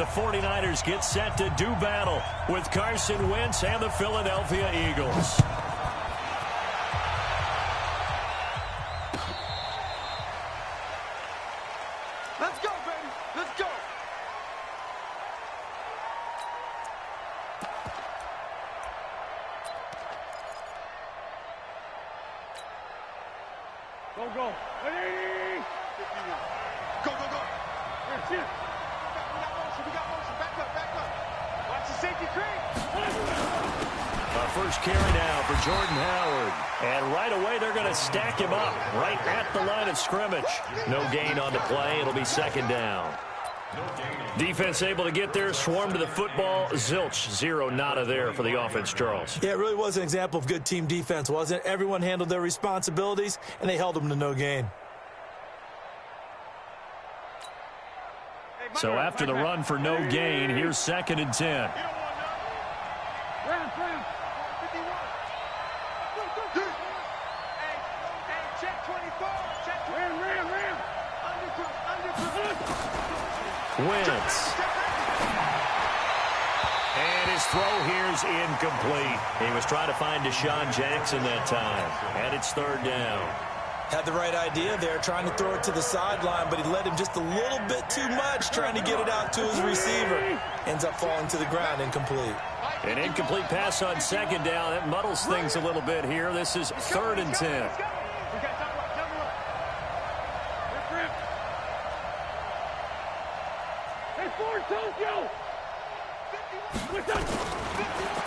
49ers get set to do battle with Carson Wentz and the Philadelphia Eagles. Let's go, baby. Let's go. Go, go. Hey! Go, go, go. Here, shoot. We got motion. Back up, back up. Watch the safety creep. First carry now for Jordan Howard. And right away, they're going to stack him up right at the line of scrimmage. No gain on the play. It'll be second down. Defense able to get there, swarm to the football. Zilch, zero, nada there for the offense, Charles. Yeah, it really was an example of good team defense, wasn't it? Everyone handled their responsibilities, and they held them to no gain. So after the run for no gain, here's 2nd and 10. Wentz. And his throw here's incomplete. He was trying to find Deshaun Jackson that time. And it's 3rd down. Had the right idea there, trying to throw it to the sideline, but he led him just a little bit too much, trying to get it out to his receiver. Ends up falling to the ground, incomplete. An incomplete pass on 2nd down. That muddles things a little bit here. This is 3rd and 10.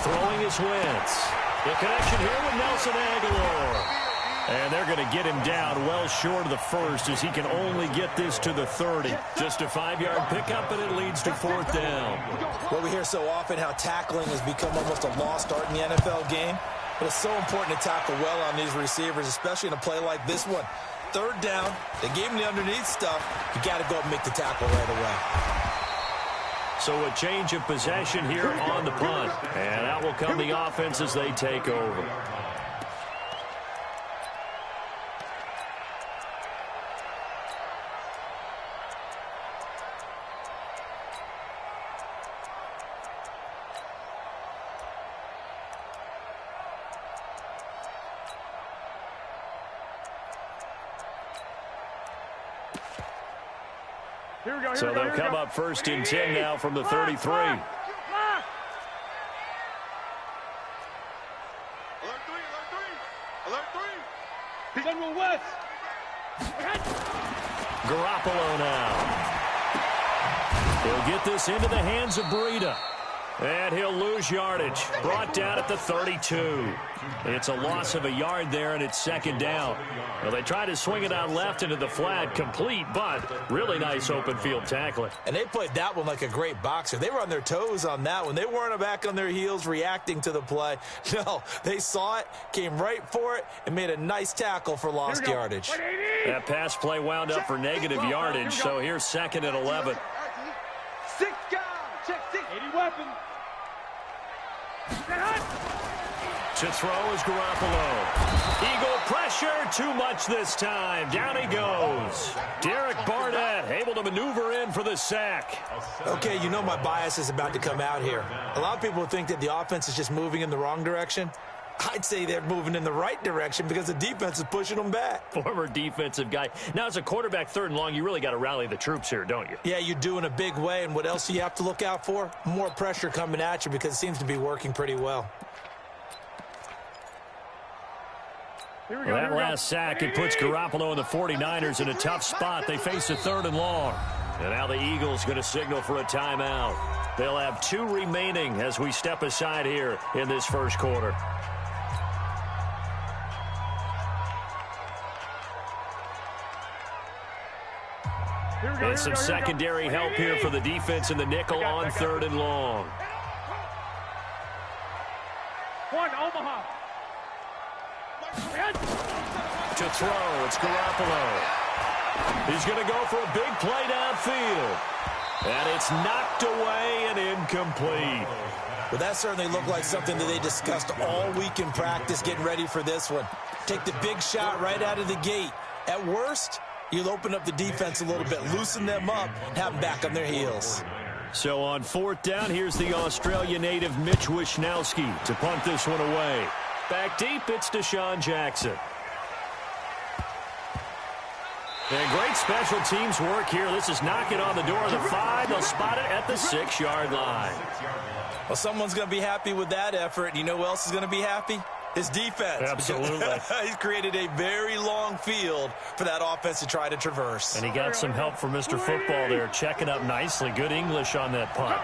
Throwing is Wentz. The connection here with Nelson Aguilar. And they're going to get him down well short of the first as he can only get this to the 30. Just a 5-yard pickup, and it leads to 4th down. Well, we hear so often how tackling has become almost a lost art in the NFL game. But it's so important to tackle well on these receivers, especially in a play like this one. 3rd down, they gave him the underneath stuff. You got to go up and make the tackle right away. So a change of possession here on the punt. And out will come the offense as they take over. So they'll come up 1st and 10 now from the 33. Alert 3. General West. Garoppolo now. He'll get this into the hands of Breida. And he'll lose yardage. Brought down at the 32. It's a loss of a yard there, and it's 2nd down. Well, they tried to swing it out left into the flat, complete, but really nice open field tackling. And they played that one like a great boxer. They were on their toes on that one. They weren't back on their heels reacting to the play. No, they saw it, came right for it, and made a nice tackle for lost yardage. That pass play wound up for negative yardage, so here's 2nd and 11. 6 guys. Check 6. 80 weapons. To throw is Garoppolo. Eagle pressure, too much this time. Down he goes. Derek Barnett able to maneuver in for the sack. Okay, you know my bias is about to come out here. A lot of people think that the offense is just moving in the wrong direction. I'd say they're moving in the right direction because the defense is pushing them back. Former defensive guy. Now, as a quarterback 3rd and long, you really got to rally the troops here, don't you? Yeah, you do in a big way. And what else do you have to look out for? More pressure coming at you because it seems to be working pretty well. Well, that last sack, it puts Garoppolo and the 49ers in a tough spot. They face a 3rd and long. And now the Eagles going to signal for a timeout. They'll have 2 remaining as we step aside here in this first quarter. And some secondary help here for the defense in the nickel on 3rd and long. One, Omaha. To throw, it's Garoppolo. He's going to go for a big play downfield. And it's knocked away and incomplete. Well, that certainly looked like something that they discussed all week in practice getting ready for this one. Take the big shot right out of the gate. At worst, you'll open up the defense a little bit, loosen them up, and have them back on their heels. So on 4th down, here's the Australia native Mitch Wishnowsky to punt this one away. Back deep, it's Deshaun Jackson. And great special teams work here. This is knocking on the door of the 5. They'll spot it at the 6-yard line. Well, someone's going to be happy with that effort. You know who else is going to be happy? His defense. Absolutely. He's created a very long field for that offense to try to traverse. And he got some help from Mr. Football there, checking up nicely. Good English on that punt.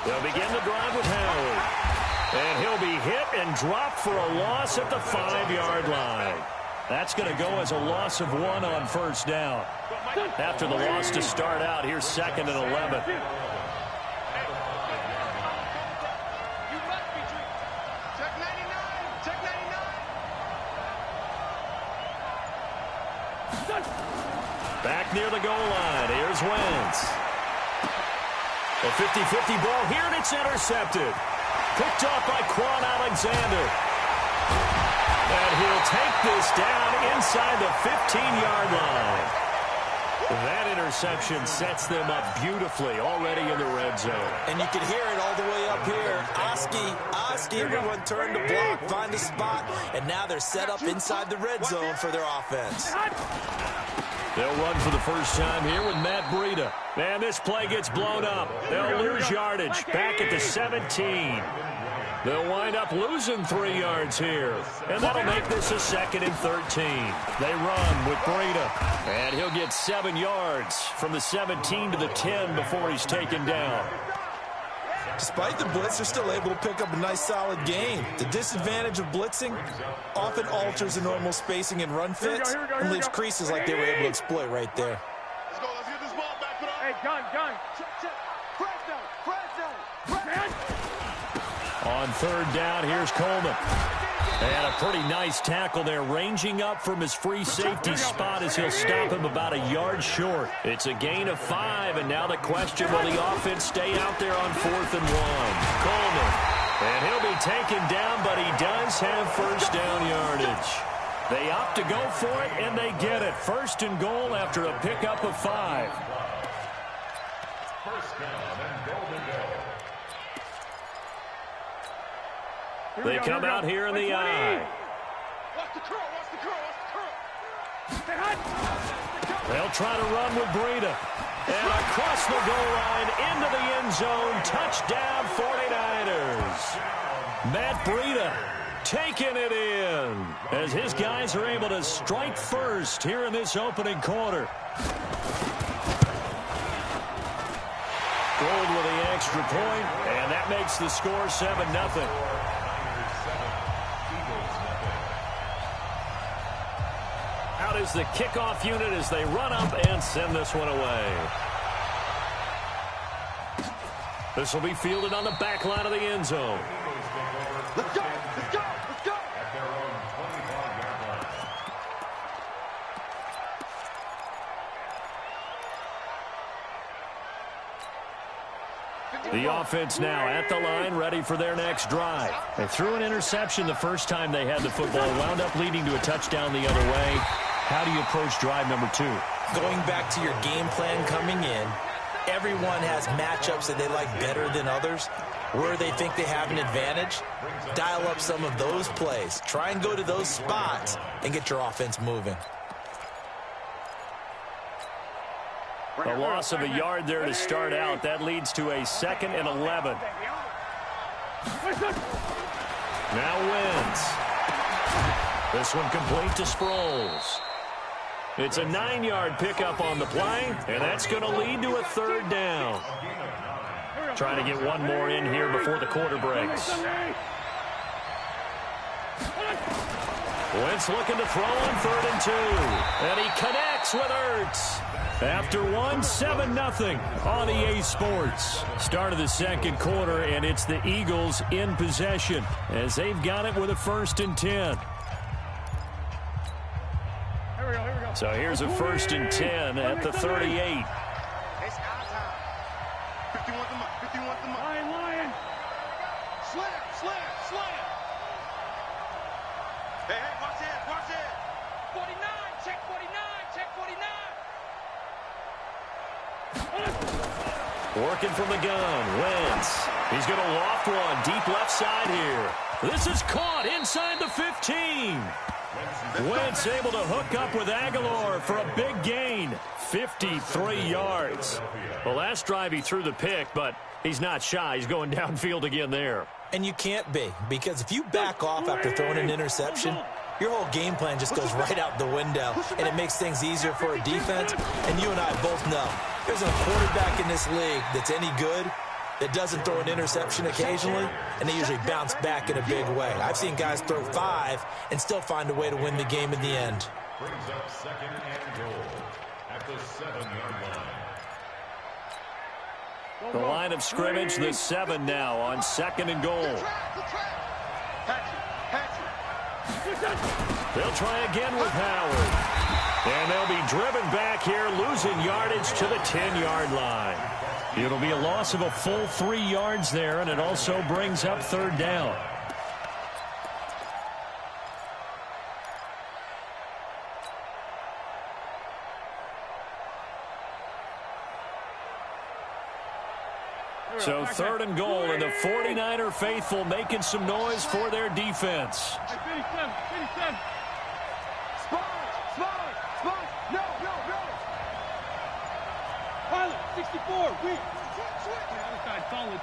They'll begin the drive with Howard. And he'll be hit and dropped for a loss at the 5-yard line. That's going to go as a loss of 1 on 1st down. After the loss to start out, here's 2nd and 11. Back near the goal line. Here's Wentz. A 50-50 ball here, and it's intercepted. Picked off by Quan Alexander. And he'll take this down inside the 15-yard line. That interception sets them up beautifully already in the red zone. And you can hear it all the way up here. Oski, everyone turned to block, find a spot, and now they're set up inside the red zone for their offense. They'll run for the first time here with Matt Breida. And this play gets blown up. They'll lose yardage back at the 17. They'll wind up losing 3 yards here. And that'll make this a 2nd and 13. They run with Breida. And he'll get 7 yards from the 17 to the 10 before he's taken down. Despite the blitz, they're still able to pick up a nice solid gain. The disadvantage of blitzing often alters the normal spacing and run fits and leaves creases like they were able to exploit right there. Let's go. Let's get this ball back. Put on. Hey, gun. Check. Press down. On 3rd down, here's Coleman. And a pretty nice tackle there, ranging up from his free safety spot as he'll stop him about a yard short. It's a gain of 5, and now the question, will the offense stay out there on 4th and 1? Coleman. And he'll be taken down, but he does have first down yardage. They opt to go for it, and they get it. 1st and goal after a pickup of 5. They come out here in the I. Watch the curl. They'll try to run with Breida. And across the goal line, into the end zone, touchdown 49ers. Matt Breida taking it in as his guys are able to strike first here in this opening quarter. Gold with the extra point, and that makes the score 7-0. Out is the kickoff unit as they run up and send this one away. This will be fielded on the back line of the end zone. Let's go. The offense now at the line, ready for their next drive. They threw an interception the first time they had the football, wound up leading to a touchdown the other way. How do you approach drive number 2? Going back to your game plan coming in, everyone has matchups that they like better than others. Where they think they have an advantage, dial up some of those plays. Try and go to those spots and get your offense moving. A loss of a yard there to start out. That leads to a 2nd and 11. Now Wentz. This one complete to Sproles. It's a 9-yard pickup on the play, and that's going to lead to a 3rd down. Trying to get one more in here before the quarter breaks. Wentz looking to throw on 3rd and 2. And he connects with Ertz. After 7-0 on EA Sports. Start of the second quarter, and it's the Eagles in possession as they've got it with a 1st and 10. So here's a 1st and 10 at the 38. It's our time. 51 to mark. 51 to mark. Lion. Slam. Hey, watch it. 49. Check 49. Working from the gun, Wentz. He's going to loft one deep left side here. This is caught inside the 15. Wentz able to hook up with Aguilar for a big gain. 53 yards. Well, last drive he threw the pick, but he's not shy. He's going downfield again there. And you can't be, because if you back off after throwing an interception, your whole game plan just goes right out the window, and it makes things easier for a defense. And you and I both know there's a quarterback in this league that's any good that doesn't throw an interception occasionally, and they usually bounce back in a big way. I've seen guys throw 5 and still find a way to win the game in the end. Brings up 2nd and goal at the 7-yard line. The line of scrimmage, the 7 now on 2nd and goal. They'll try again with Howard. And they'll be driven back here, losing yardage to the 10-yard line. It'll be a loss of a full 3 yards there, and it also brings up 3rd down. So 3rd and goal, and the 49er faithful making some noise for their defense. 57. Pilot, 64, wait. Solid.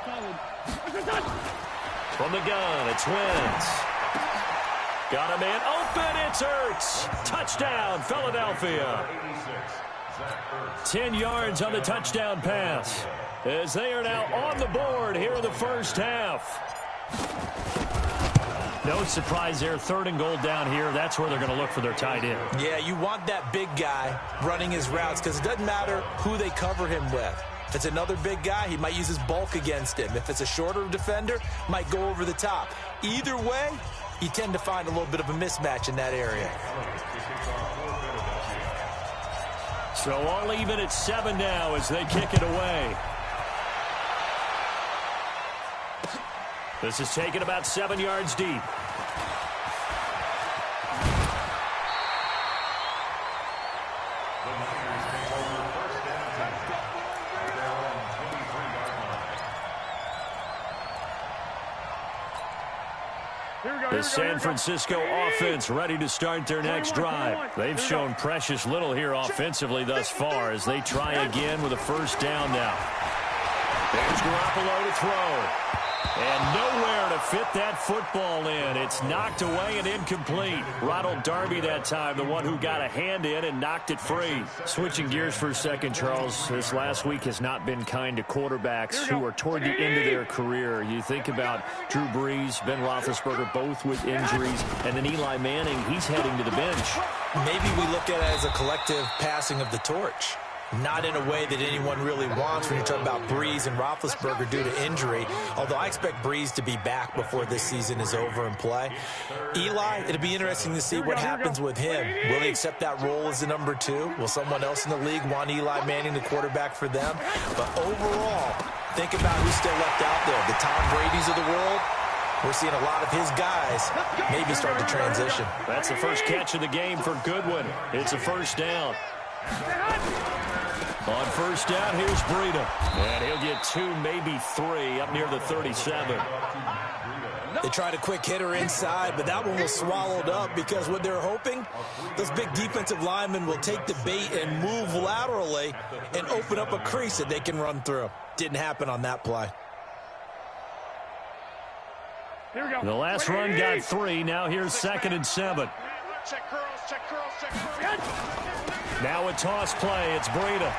From the gun, it's Wentz. Got a man open, it's Ertz. Touchdown, Philadelphia. 10 yards on the touchdown pass, as they are now on the board here in the first half. No surprise there, 3rd and goal down here. That's where they're going to look for their tight end. Yeah, you want that big guy running his routes, because it doesn't matter who they cover him with. If it's another big guy, he might use his bulk against him. If it's a shorter defender, might go over the top. Either way, you tend to find a little bit of a mismatch in that area. So all even at 7 now as they kick it away. This is taken about 7 yards deep. The San Francisco offense ready to start their next drive. They've shown precious little here offensively thus far as they try again with a 1st down now. There's Garoppolo to throw. And nowhere to fit that football in. It's knocked away and incomplete. Ronald Darby that time, the one who got a hand in and knocked it free. Switching gears for a second, Charles. This last week has not been kind to quarterbacks who are toward the end of their career. You think about Drew Brees, Ben Roethlisberger, both with injuries, and then Eli Manning, he's heading to the bench. Maybe we look at it as a collective passing of the torch. Not in a way that anyone really wants when you talk about Brees and Roethlisberger due to injury, although I expect Brees to be back before this season is over and play. Eli, it'll be interesting to see what happens with him. Will he accept that role as the number 2? Will someone else in the league want Eli Manning the quarterback for them? But overall, think about who's still left out there. The Tom Brady's of the world. We're seeing a lot of his guys maybe start to transition. That's the first catch of the game for Goodwin. It's a 1st down. On 1st down, here's Breida. And he'll get 2, maybe 3 up near the 37. They tried a quick hitter inside, but that one was swallowed up because what they're hoping, those big defensive linemen will take the bait and move laterally and open up a crease that they can run through. Didn't happen on that play. The last run got 3. Now here's 2nd and 7. Check curls, check curls, check curls. Now a toss play. It's Breida.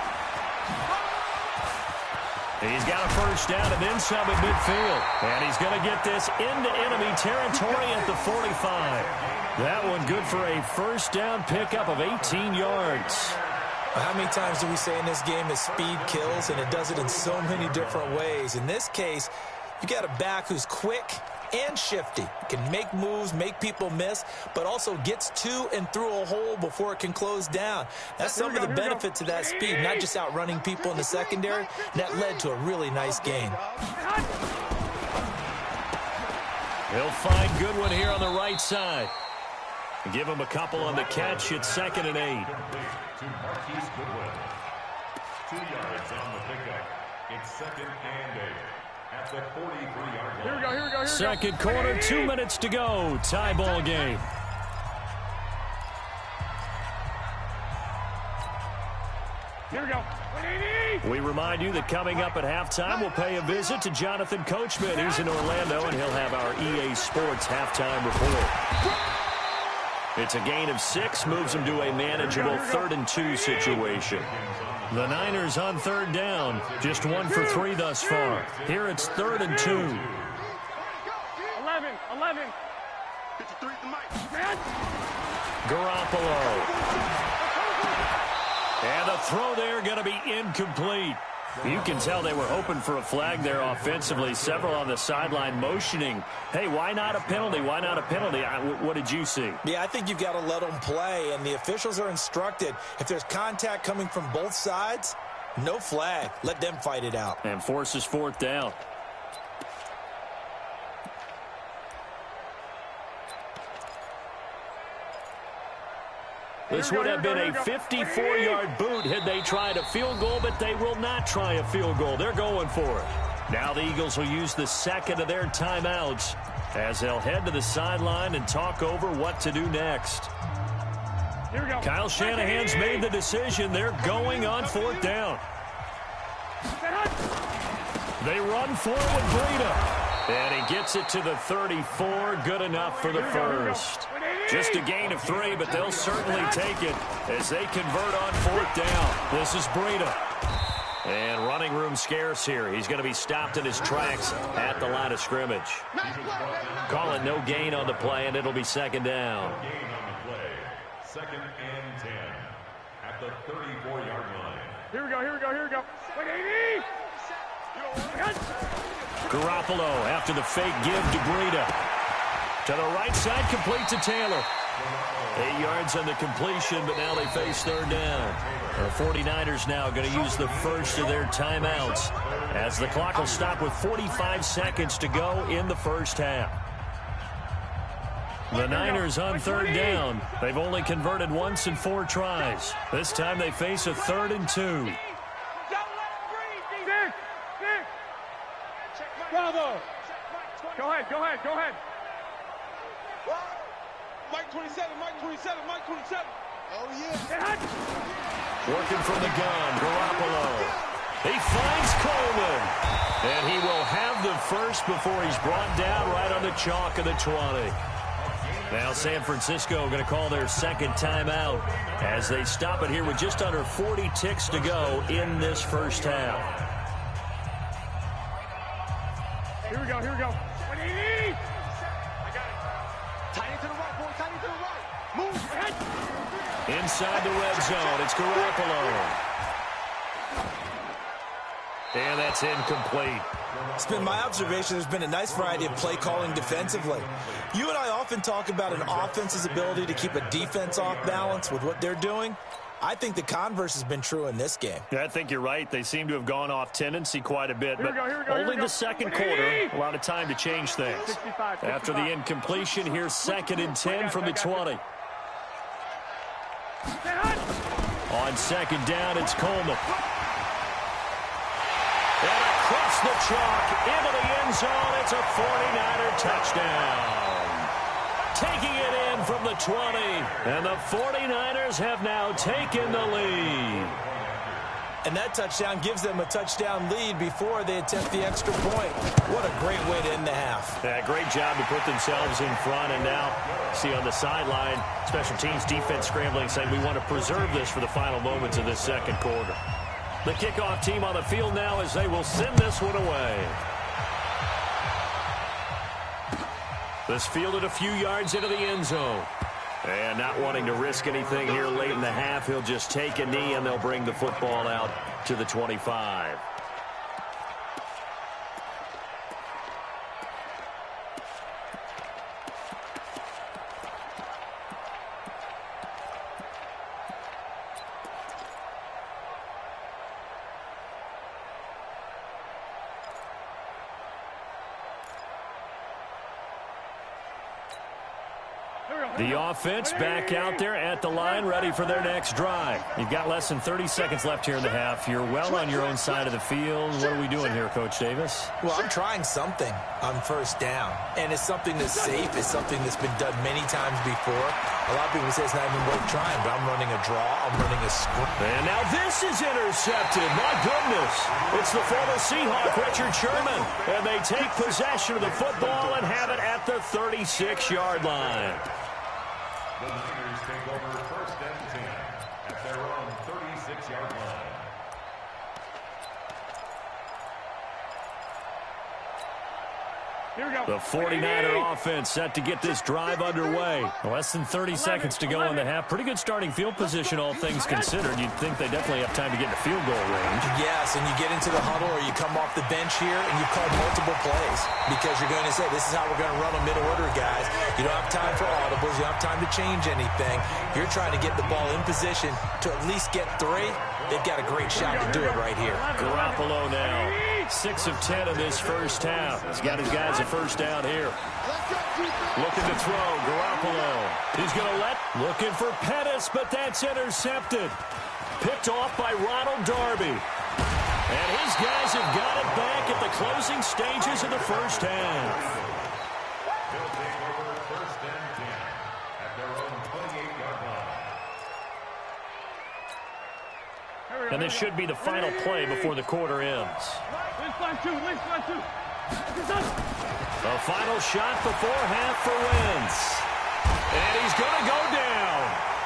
He's got a 1st down and then some at midfield. And he's going to get this into enemy territory at the 45. That one good for a 1st down pickup of 18 yards. How many times do we say in this game that speed kills, and it does it in so many different ways? In this case, you got a back who's quick and shifty. Can make moves, make people miss, but also gets to and through a hole before it can close down. That's some of the benefits of that speed, not just outrunning people in the secondary. That led to a really nice gain. They'll find Goodwin here on the right side. Give him a couple on the catch. It's 2nd and 8. 2 yards on the pickup. It's 2nd and 8 at the 43-yard line. Here we go, here we go, here we go. Second quarter, 2 minutes to go. Tie ball game. Here we go. 180. We remind you that coming up at halftime, we'll pay a visit to Jonathan Coachman. He's in Orlando, and he'll have our EA Sports halftime report. It's a gain of 6, moves them to a manageable 3rd and 2 situation. The Niners on 3rd down, just 1 for 3 thus far. Here it's 3rd and 2. 11. 53 to Mike. Garoppolo. And the throw there going to be incomplete. You can tell they were hoping for a flag there offensively. Several on the sideline motioning. Hey, why not a penalty? Why not a penalty? What did you see? Yeah, I think you've got to let them play, and the officials are instructed. If there's contact coming from both sides, no flag. Let them fight it out. And forces 4th down. This would have been a 54-yard boot had they tried a field goal, but they will not try a field goal. They're going for it. Now the Eagles will use the second of their timeouts as they'll head to the sideline and talk over what to do next. Here we go. Kyle Shanahan's made the decision. They're going on 4th down. They run for it with Breida. And he gets it to the 34. Good enough for the first. Just a gain of 3, but they'll certainly take it as they convert on 4th down. This is Breida. And running room scarce here. He's going to be stopped in his tracks at the line of scrimmage. Call it no gain on the play, and it'll be 2nd down. Gain on the play. 2nd and 10 at the 34-yard line. Here we go, here we go, here we go. 180. Garoppolo after the fake give to Breida. To the right side, complete to Taylor. 8 yards on the completion, but now they face 3rd down. The 49ers now going to use the first of their timeouts as the clock will stop with 45 seconds to go in the first half. The Niners on 3rd down. They've only converted once in 4 tries. This time they face a 3rd and 2. Bravo. Go ahead, go ahead, go ahead. Mike 27, Mike 27, Mike 27. Oh, yeah. Working from the gun, Garoppolo. He finds Coleman. And he will have the first before he's brought down right on the chalk of the 20. Now San Francisco going to call their second timeout as they stop it here with just under 40 ticks to go in this first half. Here we go, here we go. 180. I got it. Tight end to the right, boy. Tight end to the right. Move. Ahead. Inside the red zone, it's Garoppolo. And that's incomplete. It's been my observation there's been a nice variety of play calling defensively. You and I often talk about an offense's ability to keep a defense off balance with what they're doing. I think the converse has been true in this game. Yeah, I think you're right. They seem to have gone off tendency quite a bit. Here we But go, here we go, only here we go. the second quarter, a lot of time to change things. 65. After the incompletion, here's 2nd and 10 from the 20. On 2nd down, it's Coleman. And across the chalk, into the end zone, it's a 49er touchdown. Taking it in from the 20, and the 49ers have now taken the lead. And that touchdown gives them a touchdown lead before they attempt the extra point. What a great way to end the half. Yeah, great job to put themselves in front, and now see on the sideline, special teams defense scrambling, saying we want to preserve this for the final moments of this second quarter. The kickoff team on the field now as they will send this one away. This fielded a few yards into the end zone. And not wanting to risk anything here late in the half, he'll just take a knee and they'll bring the football out to the 25. The offense back out there at the line, ready for their next drive. You've got less than 30 seconds left here in the half. You're well on your own side of the field. What are we doing here, Coach Davis? Well, I'm trying something on first down, and it's something that's safe. It's something that's been done many times before. A lot of people say it's not even worth trying, but I'm running a draw. I'm running a screen. And now this is intercepted. My goodness. It's the former Seahawk, Richard Sherman. And they take possession of the football and have it at the 36-yard line. The Niners take over first and 10 at their own 36-yard line. The 49er offense set to get this drive underway. Less than 30 seconds to go in the half. Pretty good starting field position, all things considered. You'd think they definitely have time to get in the field goal range. Yes, and you get into the huddle or you come off the bench here and you call multiple plays because you're going to say, this is how we're going to run a mid-order, guys. You don't have time for audibles. You don't have time to change anything. You're trying to get the ball in position to at least get 3. They've got a great shot to do it right here. Garoppolo now. 6 of 10 in this first half. He's got his guys a first down here. Looking to throw. Garoppolo. He's going to looking for Pettis, but that's intercepted. Picked off by Ronald Darby. And his guys have got it back at the closing stages of the first half. They'll take over first and 10 at their own 28-yard line. And this should be the final play before the quarter ends. The final shot before half for Wentz. And he's going to go down.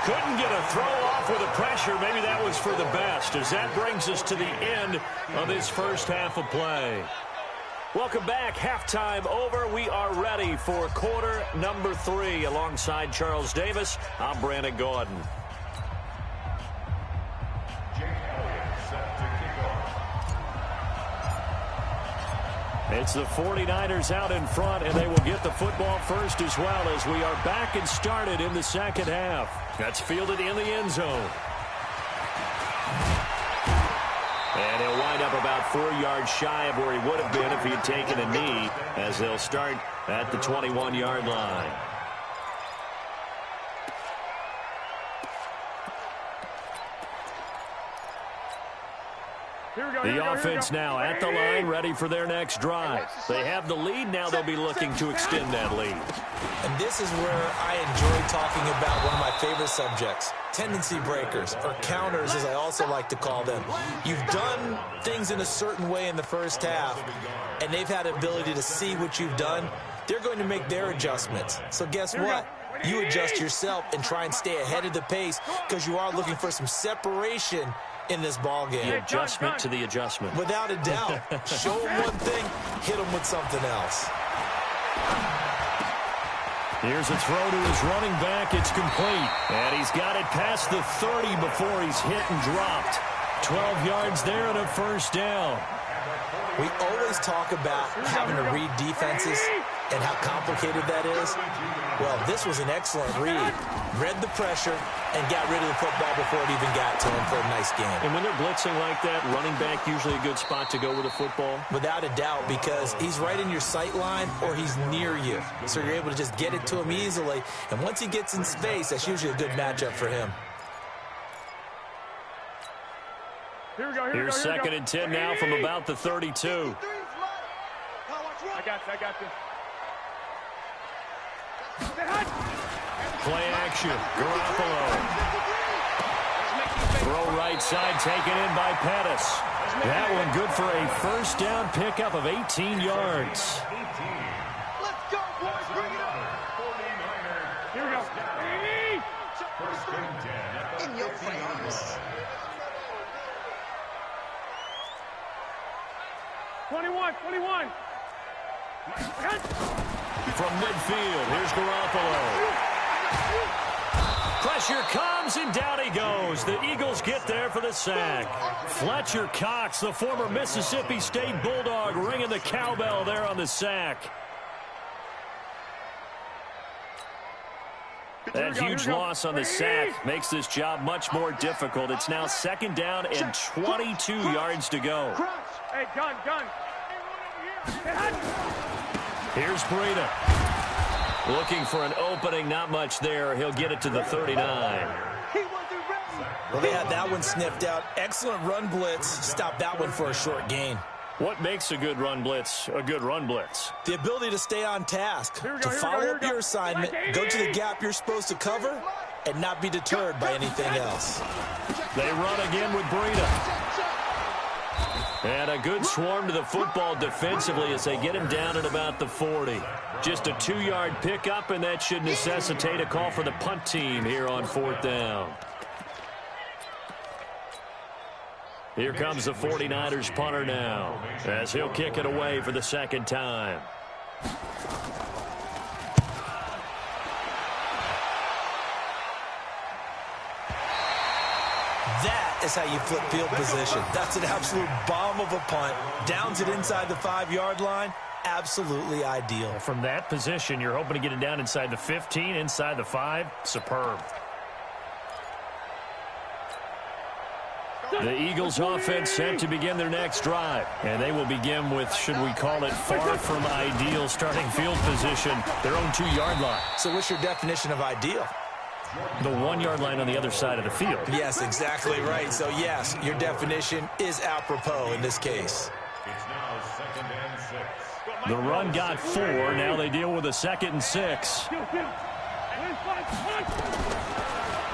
Couldn't get a throw off with the pressure. Maybe that was for the best, as that brings us to the end of this first half of play. Welcome back. Halftime over. We are ready for quarter number 3. Alongside Charles Davis, I'm Brandon Gordon. It's the 49ers out in front, and they will get the football first as well as we are back and started in the second half. That's fielded in the end zone. And he'll wind up about 4 yards shy of where he would have been if he had taken a knee, as they'll start at the 21-yard line. The offense now at the line, ready for their next drive. They have the lead. Now they'll be looking to extend that lead. And this is where I enjoy talking about one of my favorite subjects, tendency breakers, or counters as I also like to call them. You've done things in a certain way in the first half, and they've had the ability to see what you've done. They're going to make their adjustments. So guess what? You adjust yourself and try and stay ahead of the pace because you are looking for some separation in this ball game. The adjustment to the adjustment. Without a doubt. Show them one thing, hit them with something else. Here's a throw to his running back. It's complete. And he's got it past the 30 before he's hit and dropped. 12 yards there and a first down. We always talk about having to read defenses and how complicated that is. Well, this was an excellent read. Read the pressure and got rid of the football before it even got to him for a nice game. And when they're blitzing like that, running back usually a good spot to go with a football? Without a doubt, because he's right in your sight line or he's near you. So you're able to just get it to him easily. And once he gets in space, that's usually a good matchup for him. Here's second and 10 now from about the 32. I got this. Play action. Garoppolo. Throw right side, taken in by Pettis. That one good for a first down pickup of 18 yards. Let's go, boys. Bring it up. 49ers. Here we go. First and 10 at the 15-yard line. 21. From midfield, here's Garoppolo. Pressure comes, and down he goes. The Eagles get there for the sack. Fletcher Cox, the former Mississippi State Bulldog, ringing the cowbell there on the sack. That huge loss on the sack makes this job much more difficult. It's now second down and 22 yards to go. Hey, gun. Here's Breida. Looking for an opening, not much there. He'll get it to the 39. He wasn't ready. Well, they had that one sniffed out. Excellent run blitz. Stopped that one for a short gain. What makes a good run blitz a good run blitz? The ability to stay on task, to follow up your assignment, go to the gap you're supposed to cover, and not be deterred by anything else. They run again with Breida. And a good swarm to the football defensively as they get him down at about the 40. Just a 2-yard pickup, and that should necessitate a call for the punt team here on 4th down. Here comes the 49ers punter now as he'll kick it away for the 2nd time. That is how you flip field position. That's an absolute bomb of a punt. Downs it inside the 5-yard line. Absolutely ideal. From that position, you're hoping to get it down inside the 15, inside the 5. Superb. The Eagles offense set to begin their next drive. And they will begin with, should we call it, far from ideal starting field position, their own 2-yard line. So what's your definition of ideal? The 1-yard line on the other side of the field. Yes, exactly right. So, yes, your definition is apropos in this case. It's now 2nd and 6. The run got 4. Now they deal with a 2nd and 6.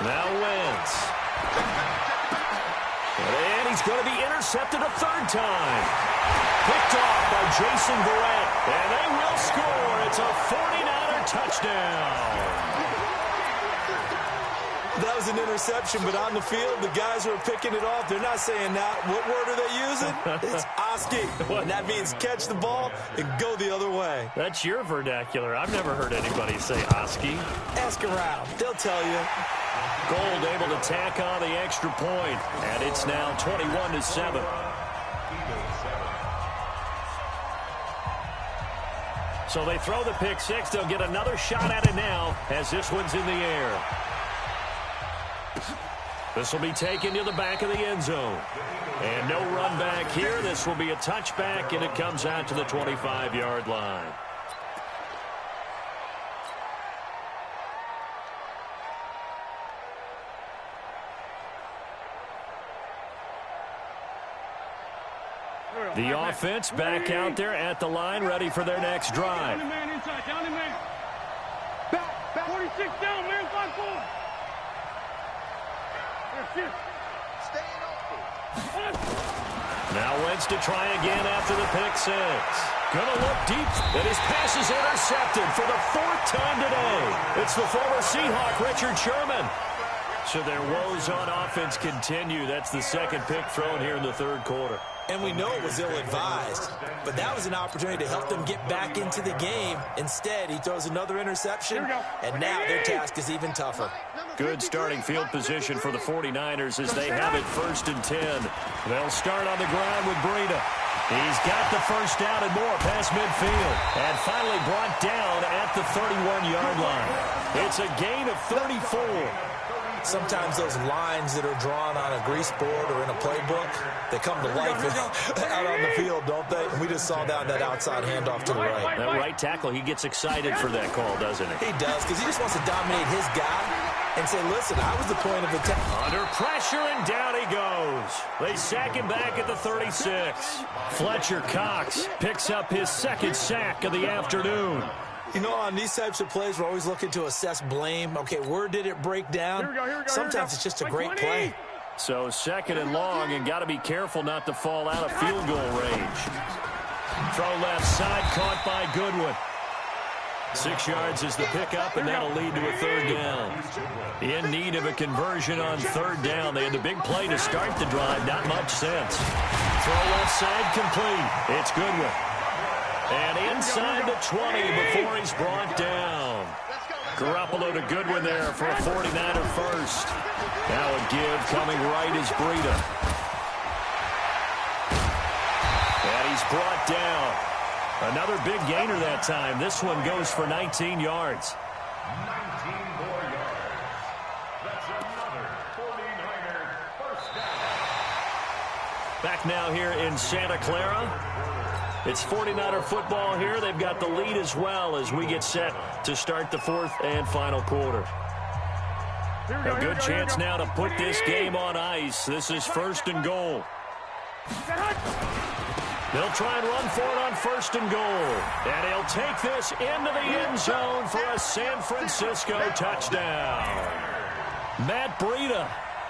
Now Wentz. And he's going to be intercepted a 3rd time. Picked off by Jason Verrett. And they will score. It's a 49er touchdown. That was an interception, but on the field, the guys who are picking it off, they're not saying that. What word are they using? It's oski. And that means catch the ball and go the other way. That's your vernacular. I've never heard anybody say oski. Ask around. They'll tell you. Gold able to tack on the extra point, and it's now 21-7. So they throw the pick 6. They'll get another shot at it now as this one's in the air. This will be taken to the back of the end zone. And no run back here. This will be a touchback, and it comes out to the 25-yard line. The offense back out there at the line, ready for their next drive. Down the man inside, down the man. Back, 46 down, man, 5-4. Now Wentz to try again after the pick 6. Gonna look deep, and his pass is intercepted for the 4th time today. It's the former Seahawk, Richard Sherman. So their woes on offense continue. That's the 2nd pick thrown here in the 3rd quarter. And we know it was ill-advised, but that was an opportunity to help them get back into the game. Instead, he throws another interception, and now their task is even tougher. Good starting field position for the 49ers as they have it 1st and 10. They'll start on the ground with Breida. He's got the 1st down and more past midfield. And finally brought down at the 31-yard line. It's a gain of 34. Sometimes those lines that are drawn on a grease board or in a playbook, they come to life out on the field, don't they? And we just saw that outside handoff to the right. That right tackle, he gets excited for that call, doesn't he? He does, because he just wants to dominate his guy and say, listen, I was the point of attack. Under pressure, and down he goes. They sack him back at the 36. Fletcher Cox picks up his 2nd sack of the afternoon. You know, on these types of plays, we're always looking to assess blame. Okay, where did it break down? Sometimes it's just a great play. So 2nd and long, and got to be careful not to fall out of field goal range. Throw left side, caught by Goodwin. 6 yards is the pickup, and that'll lead to a 3rd down. In need of a conversion on 3rd down. They had the big play to start the drive. Not much sense. Throw left side complete. It's Goodwin. And inside the 20 before he's brought down. Garoppolo to Goodwin there for a 49er first. Now a give coming right is Breida. And he's brought down. Another big gainer that time. This one goes for 19 yards. 19 more yards. That's another 49er first down. Back now here in Santa Clara. It's 49er football here. They've got the lead as well as we get set to start the fourth and final quarter. A good chance now to put this game on ice. This is 1st and goal. They'll try and run for it on 1st and goal. And he'll take this into the end zone for a San Francisco touchdown. Matt Breida,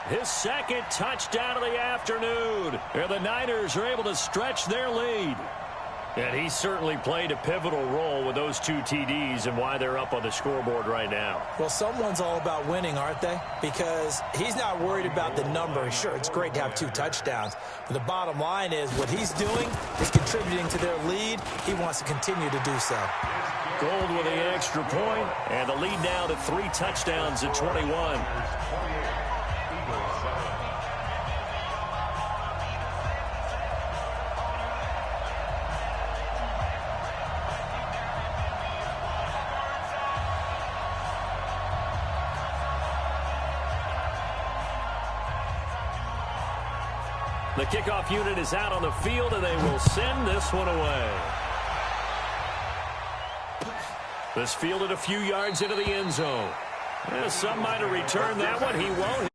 his second touchdown of the afternoon. And the Niners are able to stretch their lead. And he certainly played a pivotal role with those 2 TDs and why they're up on the scoreboard right now. Well, someone's all about winning, aren't they? Because he's not worried about the number. Sure, it's great to have 2 touchdowns. But the bottom line is what he's doing is contributing to their lead. He wants to continue to do so. Gold with the extra point, and the lead now to 3 touchdowns at 21. The kickoff unit is out on the field, and they will send this one away. This fielded a few yards into the end zone. Some might have returned that one. He won't.